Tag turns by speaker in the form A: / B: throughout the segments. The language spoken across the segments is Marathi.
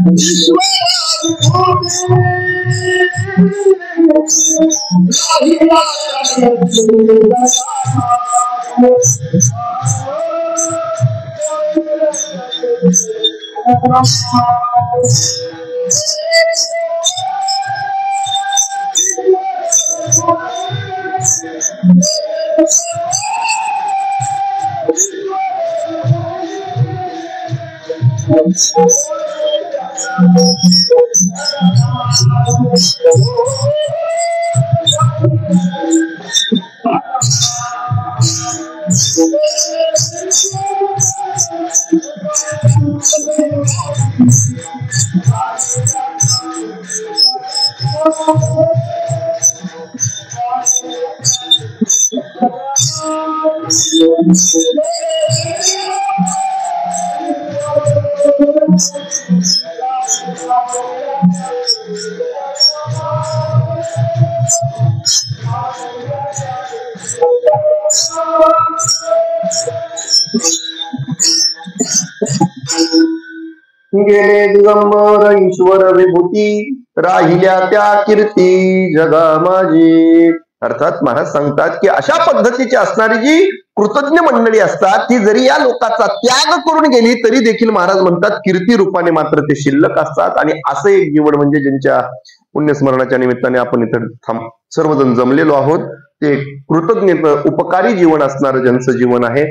A: गेले दिगंबर ईश्वर विभूती, राहिल्या त्या कीर्ती जगा माझी. अर्थात महाराज सांगतात की अशा पद्धतीची असणारी जी कृतज्ञ मंडळी असतात ती जरी या लोकाचा त्याग करून गेली तरी देखील महाराज म्हणतात कीर्ती रूपाने मात्र ते शिल्लक असतात. आणि असं एक जीवन म्हणजे ज्यांच्या पुण्यस्मरणाच्या निमित्ताने आपण इथं सर्वजण जमलेलो आहोत ते कृतज्ञतेचं उपकारी जीवन असणारं ज्यांचं जीवन आहे.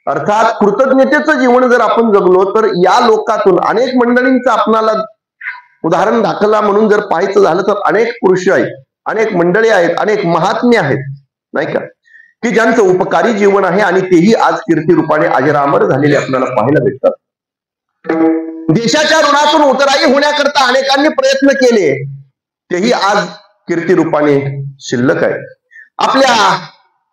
A: अर्थात कृतज्ञतेचं जीवन जर आपण जगलो तर या लोकातून अनेक मंडळींचं आपणाला उदाहरण दाखला म्हणून जर पाहायचं झालं तर अनेक पुरुष आहेत, अनेक मंडळी आहेत, अनेक महात्म्य आहेत नाही का की ज्यांचं उपकारी जीवन आहे आणि तेही आज कीर्ती रूपाने अजरामर झालेले आपल्याला पाहायला भेटतात. देशाच्या ऋणातून उतराई होण्याकरता अनेकांनी प्रयत्न केले तेही आज कीर्ती रूपाने शिल्लक आहे. आपल्या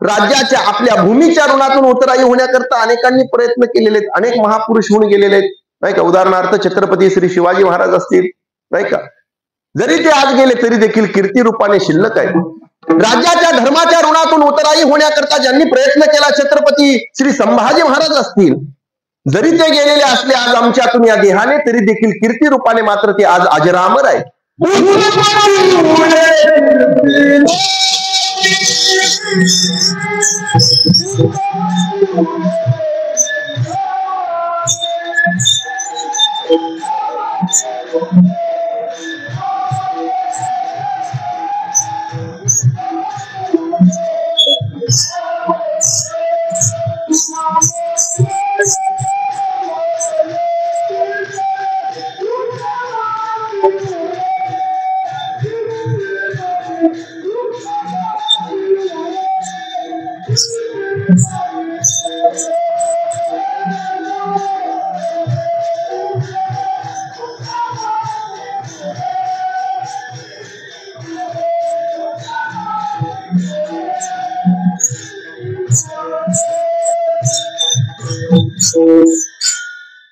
A: राज्याच्या आपल्या भूमीच्या ऋणातून उतराई होण्याकरता अनेकांनी प्रयत्न केलेले आहेत, अनेक महापुरुष होऊन गेलेले आहेत नाही का. उदाहरणार्थ छत्रपती श्री शिवाजी महाराज असतील नाही का, जरी ते आज गेले तरी देखील कीर्ती रूपाने शिल्लक आहे. राज्याच्या धर्माच्या ऋणातून उतराई होण्याकरता ज्यांनी प्रयत्न केला छत्रपती श्री संभाजी महाराज असतील, जरी ते गेलेले असले आज आमच्यातून या देहाने तरी देखील कीर्ती रूपाने मात्र ते आज अजरामर आहे.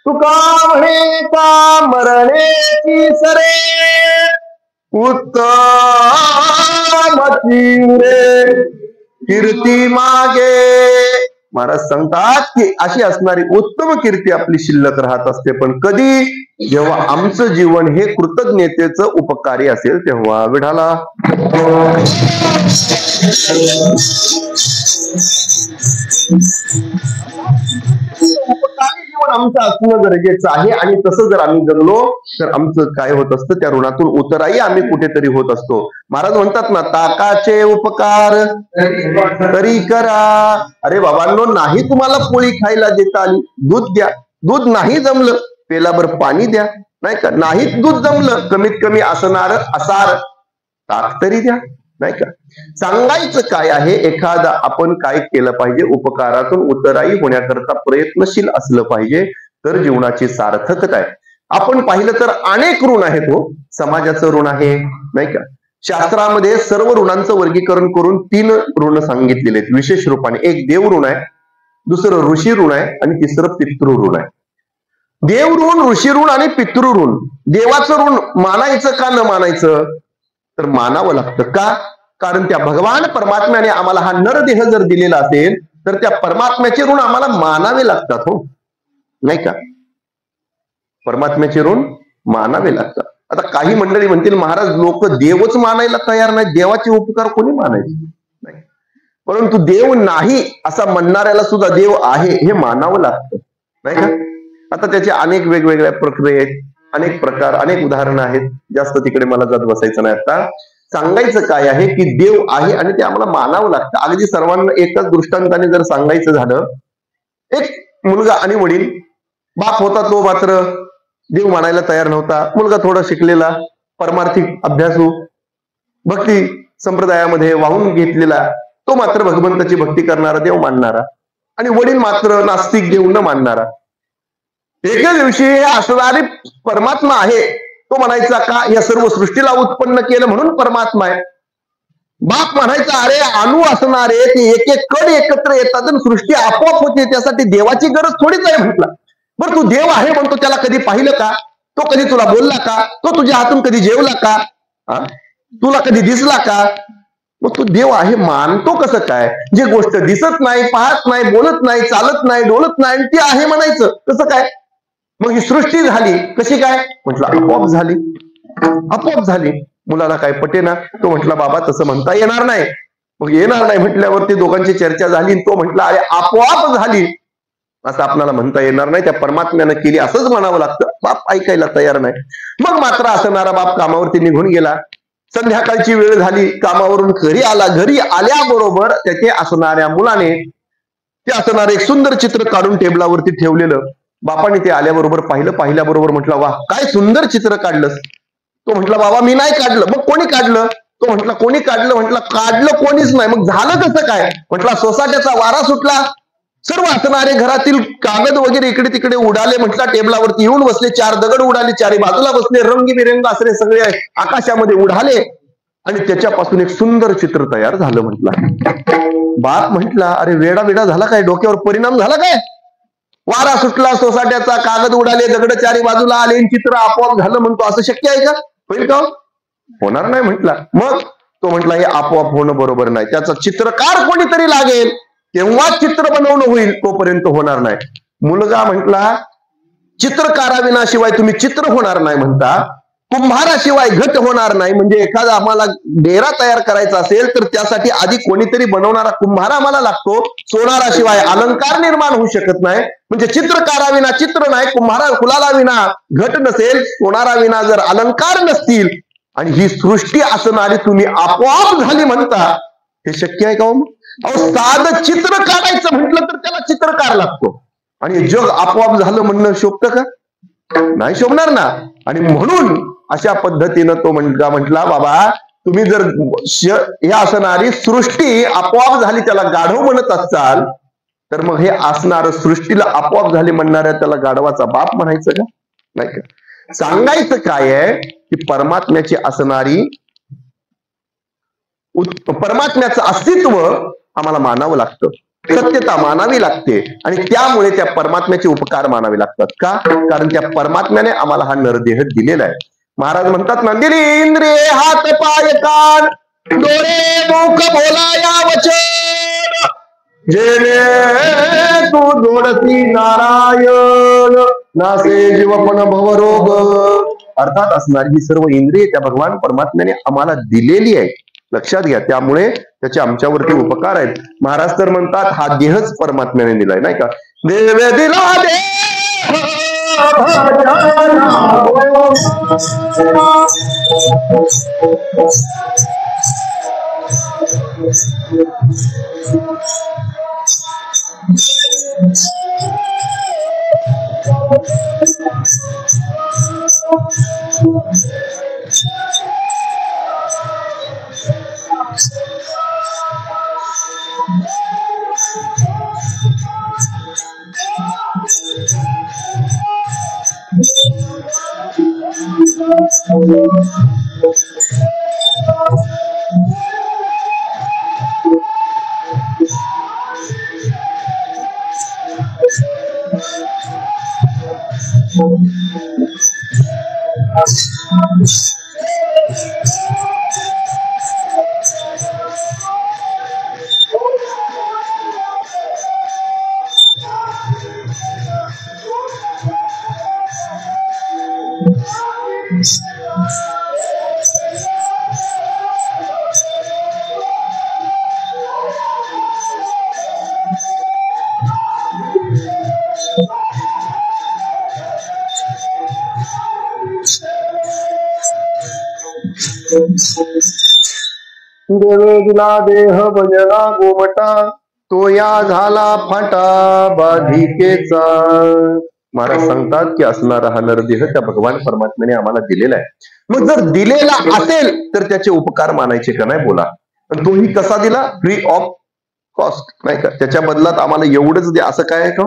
A: तुका म्हणे का मरण्याची सरे उत्तम रे कीर्ती मागे. महाराज सांगतात की अशी असणारी उत्तम कीर्ती आपली शिल्लक राहत असते, पण कधी जेव्हा आमचं जीवन हे कृतज्ञतेचं उपकारी असेल तेव्हा. विठाला उपकारी जीवन आमचं असणं गरजेचं आहे आणि तसं जर आम्ही जगलो तर आमचं काय होत असतं त्या ऋणातून उतराई आम्ही कुठेतरी होत असतो. महाराज म्हणतात ना ताकाचे उपकार तरी करा. अरे बाबांनो, नाही तुम्हाला पोळी खायला देता आली दूध द्या, दूध नाही जमलं पेलाभर पाणी द्या नाही का, नाही दूध जमलं कमीत कमी असणार असार ताक तरी द्या नाही का. सांगायचं काय आहे, एखादा आपण काय केलं पाहिजे, उपकारातून उतराई होण्याकरता प्रयत्नशील असलं पाहिजे तर जीवनाची सार्थकता आहे. आपण पाहिलं तर अनेक ऋण आहेत हो. समाजाचं ऋण आहे नाही का. शास्त्रामध्ये सर्व ऋणांचं वर्गीकरण करून 3 ऋण सांगितलेले आहेत विशेष रूपाने. एक देव ऋण आहे, दुसरं ऋषी ऋण आहे आणि तिसरं पितृ ऋण आहे. देव ऋण, ऋषी ऋण आणि पितृ ऋण. देवाचं ऋण मानायचं का न मानायचं, तर मानावं लागतं. का, कारण त्या भगवान परमात्म्याने आम्हाला हा नरदेह जर दिलेला असेल तर त्या परमात्म्याचे ऋण आम्हाला मानावे लागतात हो नाही का. परमात्म्याचे ऋण मानावे लागतात. आता काही मंडळी म्हणतील महाराज लोक देवच मानायला तयार नाही, देवाचे उपकार कोणी मानायचे नाही. परंतु देव नाही असा म्हणणाऱ्याला सुद्धा देव आहे हे मानावं लागतं, नाही का? आता त्याचे अनेक वेगवेगळ्या प्रक्रिया आहेत, अनेक प्रकार, अनेक उदाहरणं आहेत. जास्त तिकडे मला जात बसायचं नाही. आता सांगायचं काय आहे की देव आहे आणि ते आम्हाला मानावं लागतं. अगदी सर्वांना एकाच दृष्टांताने जर सांगायचं झालं, एक मुलगा आणि वडील, बाप होता तो मात्र देव मानायला तयार नव्हता, मुलगा थोडा शिकलेला, परमार्थिक अभ्यासू, भक्ती संप्रदायामध्ये वाहून घेतलेला, तो मात्र भगवंताची भक्ती करणारा, देव मानणारा, आणि वडील मात्र नास्तिक, देव न मानणारा. एका दिवशी हे असणारे परमात्मा आहे तो म्हणायचा का या सर्व सृष्टीला उत्पन्न केलं म्हणून परमात्मा आहे. बाप म्हणायचा अरे अणु असणारे ते एक एक कण एकत्र येतात आणि सृष्टी आपोआप होते, त्यासाठी देवाची गरज थोडीच आहे म्हटला. बरं तू देव आहे म्हणतो, त्याला कधी पाहिलं का? तो कधी तुला बोलला का? तो तुझ्या हातून कधी जेवला का? तुला कधी दिसला का? मग तू देव आहे मानतो कसं काय? जे गोष्ट दिसत नाही, पाहत नाही, बोलत नाही, चालत नाही, डोलत नाही, ती आहे म्हणायचं कसं काय? मग ही सृष्टी झाली कशी काय? म्हटलं आपोआप झाली, आपोआप झाली. मुलाला काय पटेना, तो म्हटला बाबा तसं म्हणता येणार नाही. मग येणार नाही म्हटल्यावरती दोघांची चर्चा झाली. तो म्हटला अरे आपोआप झाली असं आपल्याला म्हणता येणार नाही, त्या परमात्म्यानं केली असंच म्हणावं लागतं. बाप ऐकायला तयार नाही. मग मात्र असणारा बाप कामावरती निघून गेला. संध्याकाळची वेळ झाली, कामावरून घरी आला. घरी आल्याबरोबर त्याचे असणाऱ्या मुलाने ते असणारं एक सुंदर चित्र काढून टेबलावरती ठेवलेलं. बापाने ते आल्याबरोबर पाहिलं. पाहिल्याबरोबर म्हटलं वा काय सुंदर चित्र काढलंस. तो म्हटला बाबा मी नाही काढलं. मग कोणी काढलं? तो म्हटला कोणी काढलं? म्हटलं काढलं कोणीच नाही. मग झालं कसं काय? म्हटलं सोसाट्याचा वारा सुटला, सर्व असणारे घरातील कागद वगैरे इकडे तिकडे उडाले. म्हटलं टेबलावरती येऊन बसले, चार दगड उडाले, चारी बाजूला बसले, रंगीबिरंग असले सगळे आकाशामध्ये उडाले आणि त्याच्यापासून एक सुंदर चित्र तयार झालं. म्हटलं बाप म्हटला अरे वेडा वेडा झाला काय? डोक्यावर परिणाम झाला काय? वारा सुटला, सोसाट्याचा कागद उडाले, दगड चारी बाजूला आले, चित्र आपोआप झालं म्हणतो, असं शक्य आहे का? होईल का? होणार नाही म्हटला. मग तो म्हटला हे आपोआप होणं बरोबर नाही, त्याचा चित्रकार कोणीतरी लागेल तेव्हा चित्र बनवणं होईल, तोपर्यंत होणार नाही. मुलगा म्हटला चित्रकाराविनाशिवाय तुम्ही चित्र होणार नाही म्हणता, कुंभाराशिवाय घट होणार नाही. म्हणजे एखादा आम्हाला डेरा तयार करायचा असेल तर त्यासाठी आधी कोणीतरी बनवणारा कुंभार आम्हाला लागतो. सोनाराशिवाय अलंकार निर्माण होऊ शकत नाही. म्हणजे चित्रकाराविना चित्र नाही, कुंभारा फुलाला विना घट नसेल, सोनारा विना जर अलंकार नसतील आणि ही सृष्टी असणारी तुम्ही आपोआप झाली म्हणता, हे शक्य आहे का? अहो साधं चित्र काढायचं म्हटलं तर त्याला चित्रकार लागतो आणि जग आपोआप झालं म्हणणं शोभतं का? नाही शोभणार ना. आणि म्हणून अशा पद्धतीनं तो म्हटला बाबा तुम्ही जर हे असणारी सृष्टी आपोआप झाली त्याला गाढव म्हणत असाल तर मग हे असणार सृष्टीला आपोआप झाली म्हणणाऱ्या त्याला गाढवाचा बाप म्हणायचं का? नाही का? सांगायचं काय आहे की परमात्म्याची असणारी परमात्म्याचं अस्तित्व आम्हाला मानावं लागतं, सत्यता मानावी लागते आणि त्यामुळे त्या परमात्म्याचे उपकार मानावे लागतात. का? कारण त्या परमात्म्याने आम्हाला हा नरदेह दिलेला आहे. महाराज म्हणतात ना दिली इंद्रिये हात पाय कान डोळे मुख बोलाया वचन जेणे तू जोडती नारायण नासे जीवपण भवरोग. अर्थात असणारी ही सर्व इंद्रिये त्या भगवान परमात्म्याने आम्हाला दिलेली आहे, लक्षात घ्या. त्यामुळे त्याचे आमच्यावरती उपकार आहेत. महाराज तर म्हणतात हा देहच परमात्म्याने दिलाय, नाही का? देव दिला दे देवे दिला देह भजना गोमटा, तो या झाला फाटा बाधिकेचा. महाराज सांगतात की असणारा हा नरदेह त्या भगवान परमात्म्याने आम्हाला दिलेला आहे. मग जर दिलेला असेल तर त्याचे उपकार मानायचे का नाही बोला. पण तोही कसा दिला? फ्री ऑफ कॉस्ट, नाही का? त्याच्या बदलात आम्हाला एवढंच द्या असं काय आहे का?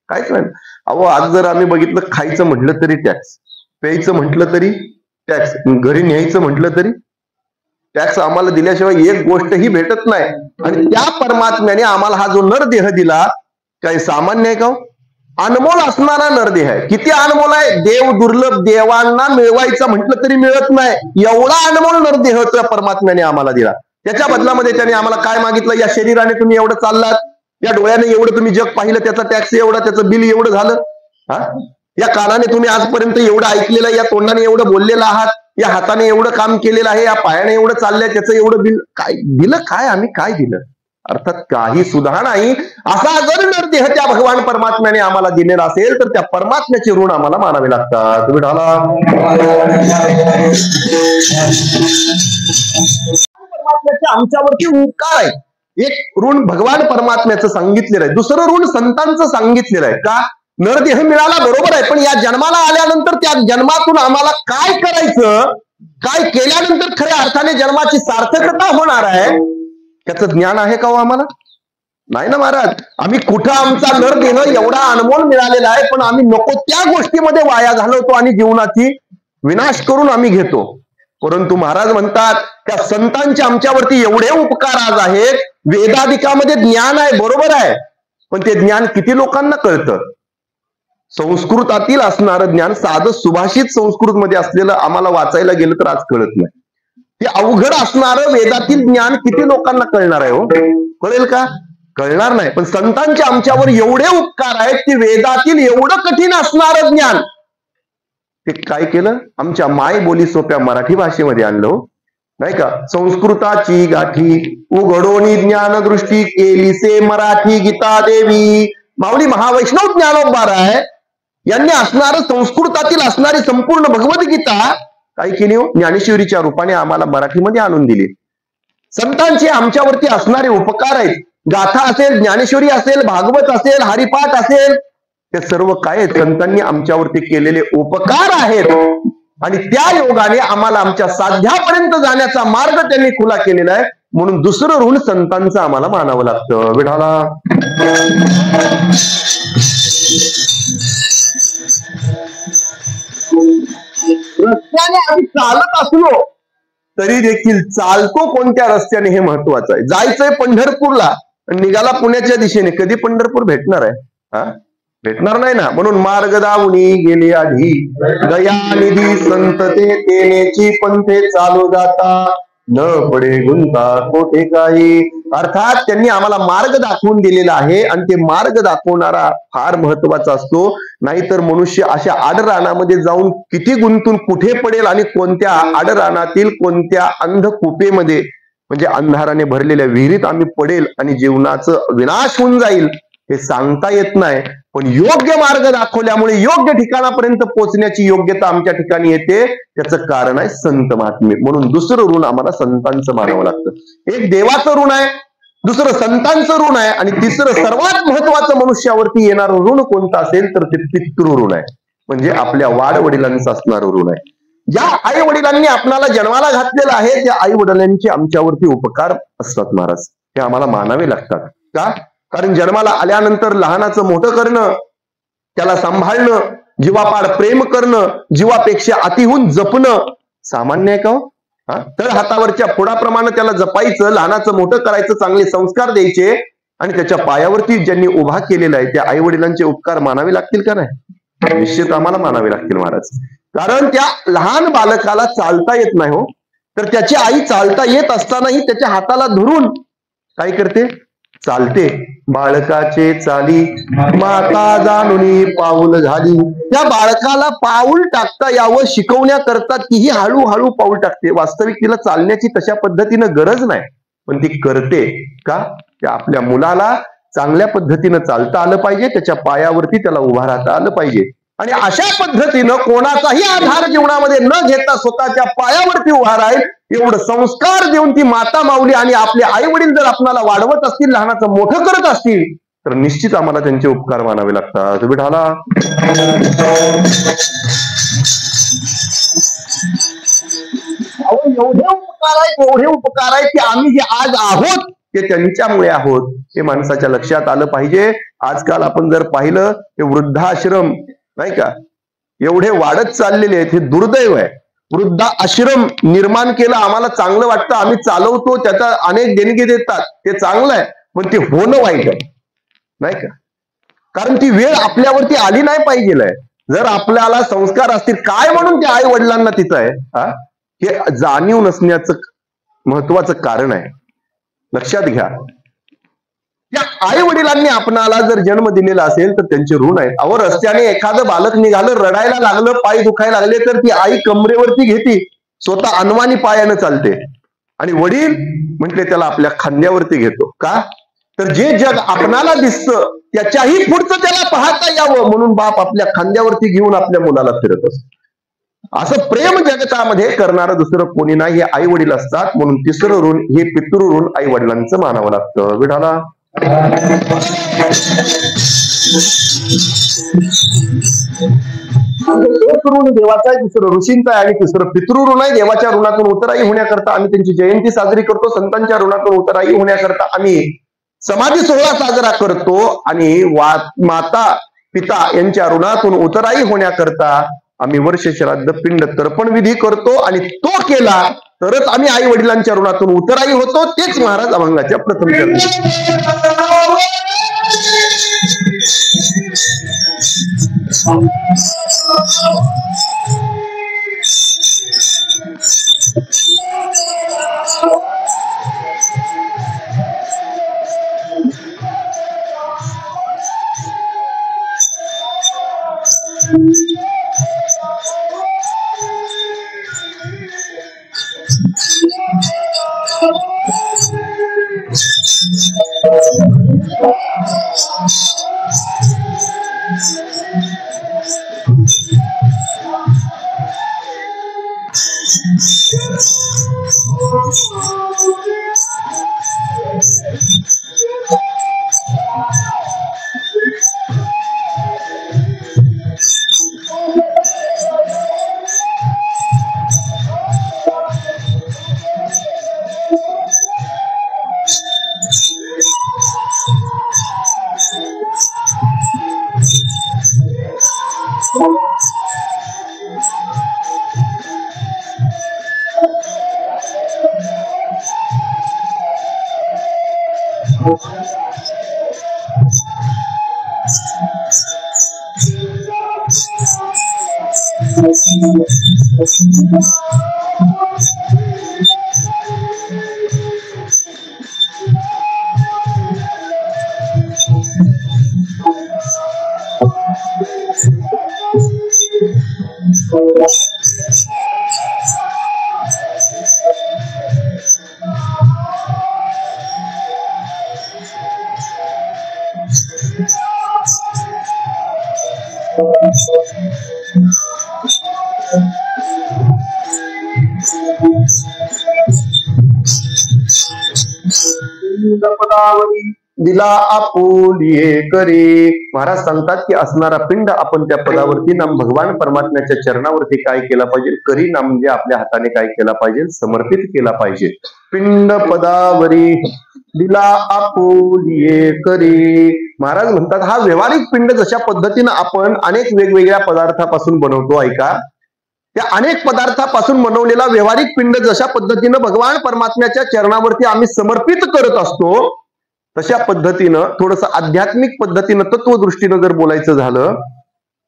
A: काहीच नाही. अहो आज जर आम्ही बघितलं, खायचं म्हटलं तरी टॅक्स, प्यायचं म्हटलं तरी टॅक्स, घरी न्यायचं म्हटलं तरी टॅक्स. आम्हाला दिल्याशिवाय एक गोष्टही भेटत नाही. आणि त्या परमात्म्याने आम्हाला हा जो नरदेह दिला, काही सामान्य आहे का? अनमोल असणारा नरदेह आहे. किती अनमोल आहे? देव दुर्लभ, देवांना मिळवायचं म्हटलं तरी मिळत नाही, एवढा अनमोल नरदेह त्या परमात्म्याने आम्हाला दिला. त्याच्या बदलामध्ये त्याने आम्हाला काय मागितलं? या शरीराने तुम्ही एवढं चाललात, या डोळ्याने एवढं तुम्ही जग पाहिलं, त्याचा टॅक्स एवढा, त्याचं बिल एवढं झालं. हा, या कानाने तुम्ही आजपर्यंत एवढं ऐकलेलं, या तोंडाने एवढं बोललेलं आहात, या हाताने एवढं काम केलेलं आहे, या पायाने एवढं चाललंय, त्याचं एवढं बिल. काय दिलं? काय आम्ही काय दिलं? अर्थात काही सुद्धा नाही. असा जर नरदेह त्या भगवान परमात्म्याने आम्हाला दिलेला असेल तर त्या परमात्म्याचे ऋण आम्हाला मानावे लागतात. परमात्म्याचे आमच्यावरती उपकार आहे. एक ऋण भगवान परमात्म्याचं सांगितलेलं आहे, दुसरं ऋण संतांचं सांगितलेलं आहे. का? नरदेह मिळाला बरोबर आहे, पण या जन्माला आल्यानंतर त्या जन्मातून आम्हाला काय करायचं, काय केल्यानंतर खऱ्या अर्थाने जन्माची सार्थकता होणार आहे, त्याचं ज्ञान आहे का हो आम्हाला? नाही ना महाराज. आम्ही कुठं आमचा नरदेह एवढा अनमोल मिळालेला आहे, पण आम्ही नको त्या गोष्टीमध्ये वाया घालवतो आणि जीवनाची विनाश करून आम्ही घेतो. परंतु महाराज म्हणतात त्या संतांचे आमच्यावरती एवढे उपकार आज आहेत. वेदाधिकामध्ये ज्ञान आहे बरोबर आहे, पण ते ज्ञान किती लोकांना कळतं? संस्कृतातील असणारं ज्ञान, साधं सुभाषित संस्कृत मध्ये असलेलं आम्हाला वाचायला गेलं तर आज कळत नाही. ते अवघड असणारं वेदातील ज्ञान किती लोकांना कळणार आहे हो? कळेल का? कळणार नाही. पण संतांचे आमच्यावर एवढे उपकार आहेत की वेदातील एवढं कठीण असणारं ज्ञान ते काय केलं? आमच्या माय बोली सोप्या मराठी भाषेमध्ये आणलं, नाही का? संस्कृताची गाठी उघडोनी ज्ञान दृष्टी केली से मराठी गीता देवी. माऊली महावैष्णव ज्ञानोबाराय यांनी असणारं संस्कृतातील असणारी संपूर्ण भगवद्गीता काय केली हो? ज्ञानेश्वरीच्या रूपाने आम्हाला मराठीमध्ये आणून दिली. संतांचे आमच्यावरती असणारे उपकार आहेत. गाथा असेल, ज्ञानेश्वरी असेल, भागवत असेल, हरिपाठ असेल, ते सर्व काय आहेत? संतांनी आमच्यावरती केलेले उपकार आहेत. आणि त्या योगाने आम्हाला आमच्या साध्यापर्यंत जाण्याचा मार्ग त्यांनी खुला केलेला आहे. म्हणून दुसरं ऋण संतांचं आम्हाला मानावं लागतं. विठाला रस्त्याने आम्ही चालत असलो तरी देखील चालतो कोणत्या रस्त्याने हे महत्वाचं आहे. जायचंय पंढरपूरला, निघाला पुण्याच्या दिशेने, कधी पंढरपूर भेटणार आहे? हा, भेटणार नाही ना. म्हणून मार्ग दावणी गेले आधी दयानिधी संत ते तेनेची पंथे चालू जाता न पडे गुंता कोठे काही. अर्थात त्यांनी आम्हाला मार्ग दाखवून दिलेला आहे आणि ते मार्ग दाखवणारा फार महत्वाचा असतो. नाहीतर मनुष्य अशा आडरानामध्ये जाऊन किती गुंतून कुठे पडेल आणि कोणत्या आडरानातील कोणत्या अंध कुपेमध्ये म्हणजे अंधाराने भरलेल्या विहिरीत आम्ही पडेल आणि जीवनाचं विनाश होऊन जाईल हे सांगता येत नाही. पण योग्य मार्ग दाखवल्यामुळे योग्य ठिकाणापर्यंत पोहोचण्याची योग्यता आमच्या ठिकाणी येते. त्याचं कारण आहे संत महात्मे. म्हणून दुसरं ऋण आम्हाला संतांचं मानावं लागतं. एक देवाचं ऋण आहे, दुसरं संतांचं ऋण आहे, आणि तिसरं सर्वात महत्वाचं मनुष्यावरती येणारं ऋण कोणतं असेल तर ते पितृ ऋण आहे. म्हणजे आपल्या वाडवडिलांचं असणारं ऋण आहे. ज्या आई वडिलांनी आपल्याला जन्माला घातलेलं आहे त्या आई वडिलांचे आमच्यावरती उपकार असतात महाराज. ते आम्हाला मानावे लागतात. का? कारण जन्माला आल्यानंतर लहानाचं मोठं करणं, त्याला सांभाळणं, जीवापाड प्रेम करणं, जीवापेक्षा अतिहून जपणं सामान्य आहे का? तर हातावरच्या फोडाप्रमाणे त्याला जपायचं, लहानाचं मोठं करायचं, चांगले संस्कार द्यायचे आणि त्याच्या पायावरती ज्यांनी उभा केलेला आहे त्या आई वडिलांचे उपकार मानावे लागतील का नाही? निश्चित आम्हाला मानावे लागतील महाराज. कारण त्या लहान बालकाला चालता येत नाही हो, तर त्याची आई चालता येत असतानाही त्याच्या हाताला धरून काय करते? चालते. बाळकाचे चाली माता जाणून पाऊल झाली. त्या बाळकाला पाऊल टाकता यावं शिकवण्याकरता तीही हळूहळू पाऊल टाकते. वास्तविक तिला चालण्याची तशा पद्धतीनं गरज नाही, पण ती करते. का? त्या आपल्या मुलाला चांगल्या पद्धतीनं चालता आलं पाहिजे, त्याच्या पायावरती त्याला उभा राहता आलं पाहिजे. आणि अशा पद्धतीनं कोणाचाही आधार जीवनामध्ये न घेता स्वतःच्या पायावरती उभा राहील एवढं संस्कार देऊन ती माता माऊली आणि आपले आई वडील जर आपल्याला वाढवत असतील, लहानाचं मोठं करत असतील, तर निश्चित आम्हाला त्यांचे उपकार मानावे लागतात. विठाला एवढे उपकार आहेत की आम्ही जे आज आहोत ते त्यांच्यामुळे आहोत, हे माणसाच्या लक्षात आलं पाहिजे. आजकाल आपण जर पाहिलं हे वृद्धाश्रम नाही का एवढे वाढत चाललेले आहेत, हे दुर्दैव आहे. वृद्धाश्रम निर्माण केलं, आम्हाला चांगलं वाटतं, आम्ही चालवतो, त्याचा अनेक देणगी देतात, ते चांगलं आहे, पण ते होणं वाईट आहे नाही का. कारण ती वेळ आपल्यावरती आली नाही पाहिजे. जर आपल्याला संस्कार असतील काय म्हणून ते आई वडिलांना तिथं आहे, हे जाणीव नसण्याचं महत्वाचं कारण आहे. लक्षात घ्या, त्या आई वडिलांनी आपणाला जर जन्म दिलेला असेल तर त्यांचे ऋण आहेत. अहो, रस्त्याने एखादं बालक निघालं, रडायला लागलं, पाय दुखायला लागले, तर ती आई कमरेवरती घेते, स्वतः अनवाणी पायानं चालते, आणि वडील म्हटले त्याला आपल्या खांद्यावरती घेतो. का तर जे जग आपणाला दिसतं त्याच्याही पुढचं त्याला पाहता यावं म्हणून बाप आपल्या खांद्यावरती घेऊन आपल्या मुलाला फिरत असतो. असं प्रेम जगतामध्ये करणारं दुसरं कोणी नाही, हे आई वडील असतात. म्हणून तिसरं ऋण हे पितृ ऋण आई वडिलांचं मानावं लागतं. विठाला एक ऋण देवाचा आहे, दुसरं ऋषींचा आहे, आणि तिसरं पितृ ऋण आहे. देवाच्या ऋणातून उतराई होण्याकरता आम्ही त्यांची जयंती साजरी करतो, संतांच्या ऋणातून उतराई होण्याकरता आम्ही समाधी सोहळा साजरा करतो, आणि माता पिता यांच्या ऋणातून उतराई होण्याकरता आम्ही वर्ष श्राद्ध पिंड तर्पण विधी करतो, आणि तो केला तरच आम्ही आई वडिलांच्या ऋणातून उतराई होतो. तेच महाराज अभंगाच्या प्रथम चरणी. पदावरी दिला आपुलिये करे. महाराज सांगतात की असणारा पिंड आपण त्या पदावरती नाम भगवान परमात्म्याच्या चरणावरती काय केला पाहिजे, करी नाम म्हणजे आपल्या हाताने काय केला पाहिजे, समर्पित केला पाहिजे. पिंड पदावरी दिला आपुलिये करे. महाराज म्हणतात हा व्यवहारिक पिंड जशा पद्धतीनं आपण अनेक वेगवेगळ्या पदार्थापासून बनवतो, ऐका, त्या अनेक पदार्थापासून बनवलेला व्यवहारिक पिंड जशा पद्धतीनं भगवान परमात्म्याच्या चरणावरती आम्ही समर्पित करत असतो, तशा पद्धतीनं थोडस आध्यात्मिक पद्धतीनं तत्वदृष्टीनं जर बोलायचं झालं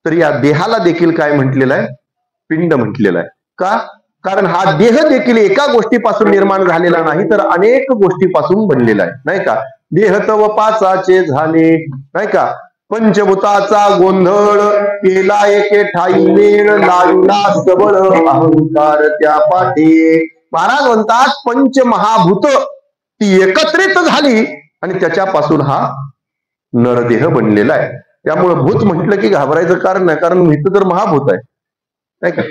A: तर या देहाला देखील काय म्हटलेलं आहे, पिंड म्हटलेलं आहे. का कारण हा देह देखील एका गोष्टीपासून निर्माण झालेला नाही तर अनेक गोष्टीपासून बनलेला आहे, नाही का. देह तव पाचाचे झाले, नाही का, पंचभूताचा गोंधळ केला एके ठाई मेळ, लावला सबळ अहंकार त्या पाठी. महाराज म्हणतात पंचमहाभूत ती एकत्रित झाली आणि त्याच्यापासून हा नरदेह बनलेला आहे. त्यामुळे भूत म्हटलं की घाबरायचं कारण नाही, कारण इथं तर महाभूत आहे, नाही का.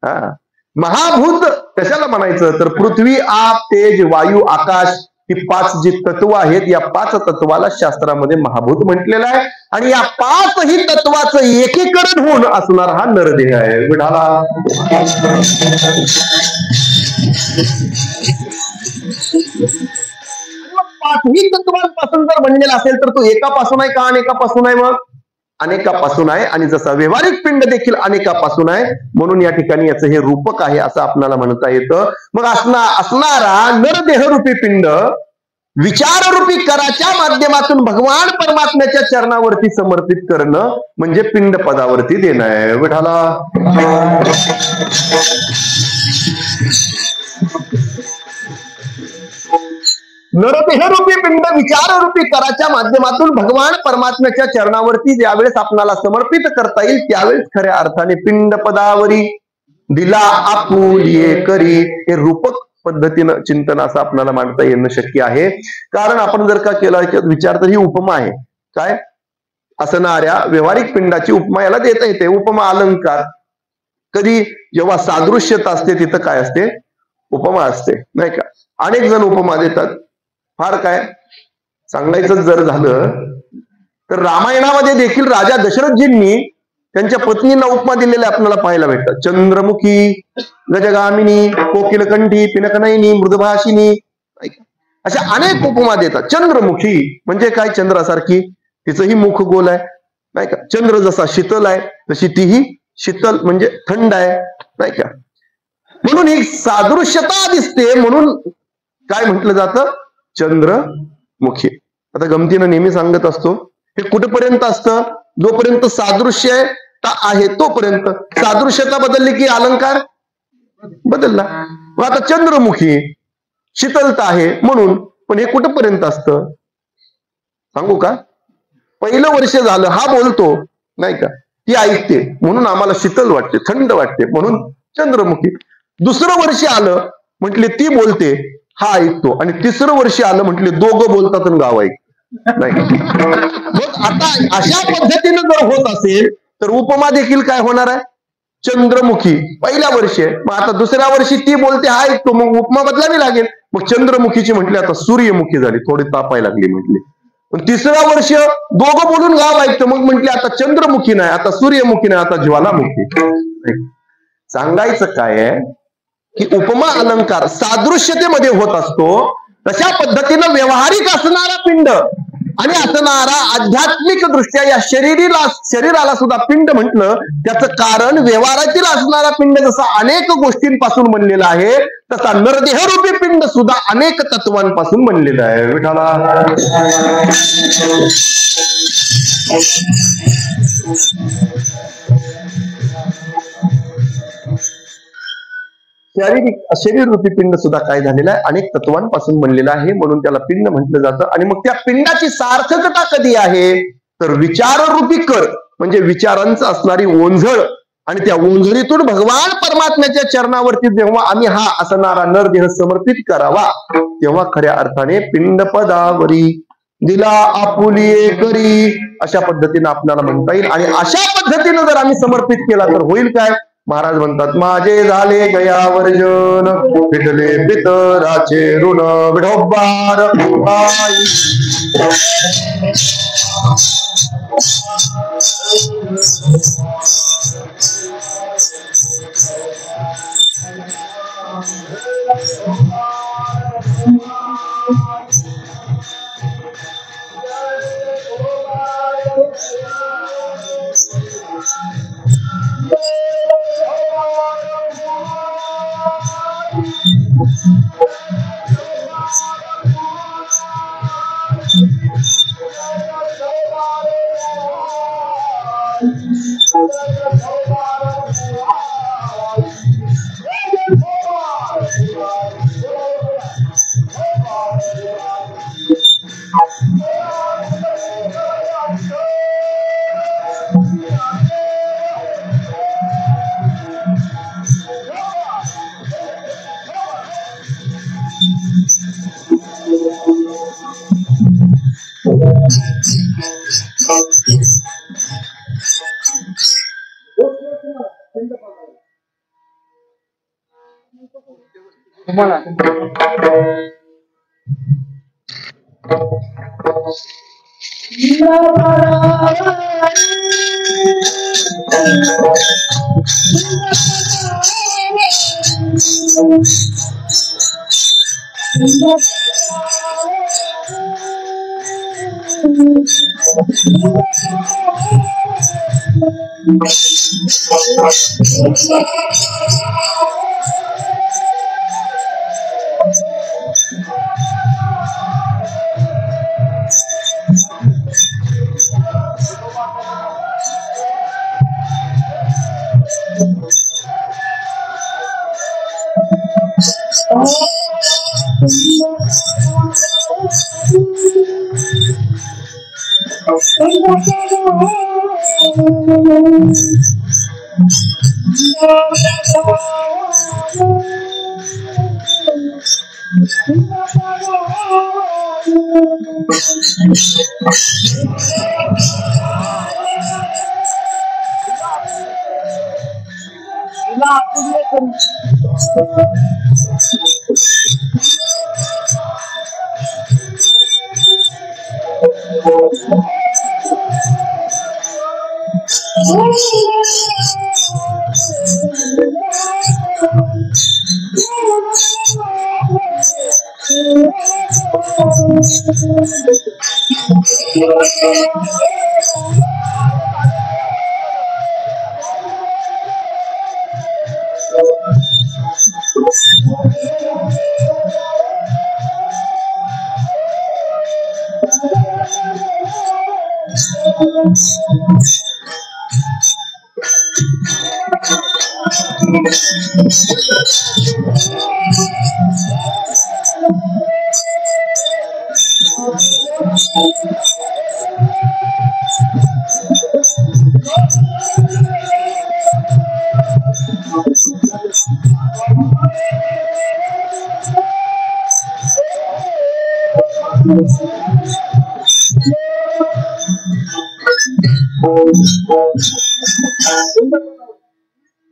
A: हा महाभूत कशाला म्हणायचं तर पृथ्वी, आप, तेज, वायू, आकाश ही 5 जी तत्व आहेत, या 5 तत्वाला शास्त्रामध्ये महाभूत म्हटलेलं आहे. आणि या 5 ही तत्वाचं एकीकरण होऊन असणारा हा नरदेह आहे. विठाला 5ही तत्वांपासून जर बनलेला असेल तर तो एकापासून आहे का अनेकापासून आहे? मग अनेकापासून आहे. आणि जसा व्यवहारिक पिंड देखील अनेकापासून आहे, म्हणून या ठिकाणी याचं हे रूपक आहे असं आपल्याला म्हणता येतं. मग असणारा नरदेहरूपी पिंड विचाररूपी कराच्या माध्यमातून भगवान परमात्म्याच्या चरणावरती समर्पित करणं म्हणजे पिंड पदावरती देणं आहे. विठाला नरदेहरूपी पिंड विचाररूपी कराच्या माध्यमातून भगवान परमात्म्याच्या चरणावरती ज्यावेळेस आपणाला समर्पित करता येईल त्यावेळेस खऱ्या अर्थाने पिंड पदावरी दिला आपुलिये करी हे रूपक पद्धतीनं चिंतन असं आपल्याला मांडता येणं शक्य आहे. कारण आपण जर का केला विचार तर ही उपमा आहे. काय असणाऱ्या व्यवहारिक पिंडाची उपमा याला देता येते. उपमा अलंकार कधी जेव्हा सादृश्यता असते तिथं काय असते? उपमा असते, नाही का? अनेक जण उपमा देतात. फार काय सांगायचं जर झालं तर रामायणामध्ये देखील राजा दशरथजींनी त्यांच्या पत्नींना उपमा दिलेल्या आपल्याला पाहायला भेटतात. चंद्रमुखी, गजगामिनी, कोकिलकंठी, पिनकनयनी, मृदभाषिनी, अशा अनेक उपमा देतात. चंद्रमुखी म्हणजे काय? चंद्रासारखी, तिचंही मुख गोल आहे, नाही का? चंद्र जसा शीतल आहे तशी तीही शीतल म्हणजे थंड आहे, नाही का? म्हणून ही सादृश्यता दिसते, म्हणून काय म्हटलं जातं? चंद्रमुखी. आता गमतीनं नेहमी सांगत असतो हे कुठपर्यंत असतं? जोपर्यंत सादृश्य आहे तोपर्यंत. सादृश्यता बदलली की अलंकार बदलला. मग आता चंद्रमुखी शीतलता आहे म्हणून, पण हे कुठपर्यंत असतं सांगू का? पहिलं वर्ष झालं हा बोलतो, नाही का? ती ऐकते म्हणून आम्हाला शीतल वाटते, थंड वाटते म्हणून चंद्रमुखी. दुसरं वर्ष आलं म्हटले ती बोलते, हा ऐकतो. आणि तिसरं वर्ष आलं म्हटले दोघं बोलतात आणि गाव ऐकतो, नाही. मग आता अशा पद्धतीनं जर होत असेल तर उपमा देखील काय होणार आहे? चंद्रमुखी पहिल्या वर्षी, मग आता दुसऱ्या वर्षी ती बोलते हा ऐकतो, मग उपमा बदलावी लागेल. मग चंद्रमुखीची म्हटली आता सूर्यमुखी झाली, थोडी तापायला लागली म्हटली. पण तिसऱ्या वर्ष दोघं बोलून गाव ऐकतो, मग म्हटले आता चंद्रमुखी नाही, आता सूर्यमुखी नाही, आता ज्वालामुखी. सांगायचं काय आहे की उपमा अलंकार सादृश्यतेमध्ये होत असतो. तशा पद्धतीनं व्यवहारिक असणारा पिंड आणि असणारा आध्यात्मिक दृष्ट्या या शरीराला सुद्धा पिंड म्हटलं, त्याचं कारण व्यवहारातील असणारा पिंड जसा अनेक गोष्टींपासून बनलेला आहे तसा नरदेहरूपी पिंड सुद्धा अनेक तत्वांपासून बनलेला आहे. विठाला शरीर रूपी पिंड सुद्धा काय झालेला आहे? अनेक तत्वांपासून बनलेला आहे, म्हणून त्याला पिंड म्हटलं जातं. आणि मग त्या पिंडाची सार्थकता कधी आहे तर विचाररूपी कर म्हणजे विचारांचं असणारी ओंझळ, आणि त्या ओंझळीतून भगवान परमात्म्याच्या चरणावरती जेव्हा आम्ही हा असणारा नरदेह समर्पित करावा तेव्हा खऱ्या अर्थाने पिंड पदावरी दिला आपुलिये करी अशा पद्धतीने आपल्याला म्हणता येईल. आणि अशा पद्धतीने जर आम्ही समर्पित केला तर होईल काय? महाराज म्हणतात माझे झाले गयावर्जन विठले पितराचे ऋण विढोबार.
B: तुम्हाला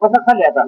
B: कसं खाली आता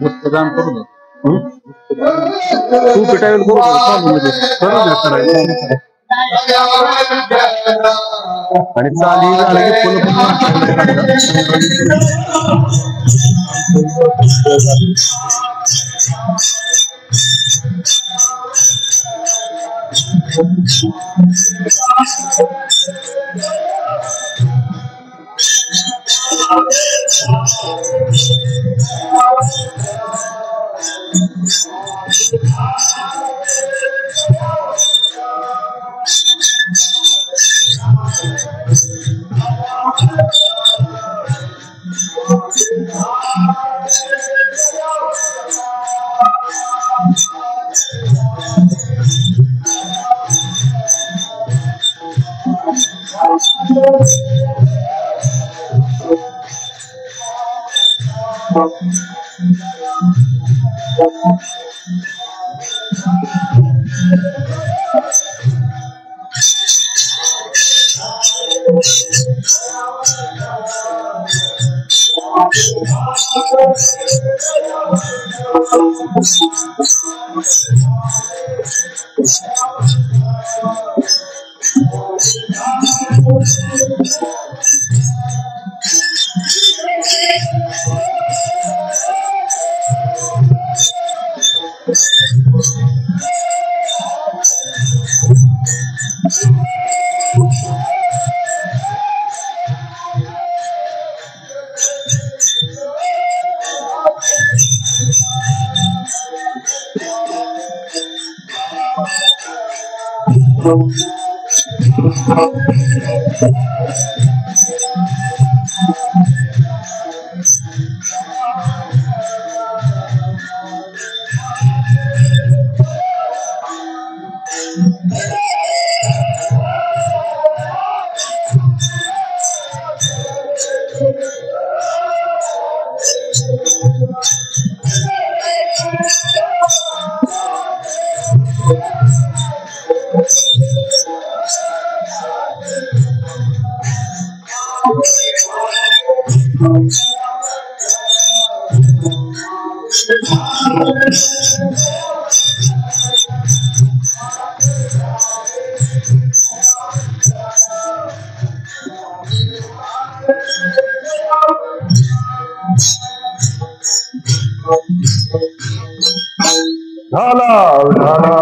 B: मतदान करू दे. तू पिटावेल करू
A: आणि चाली झालं की ढाला ढाला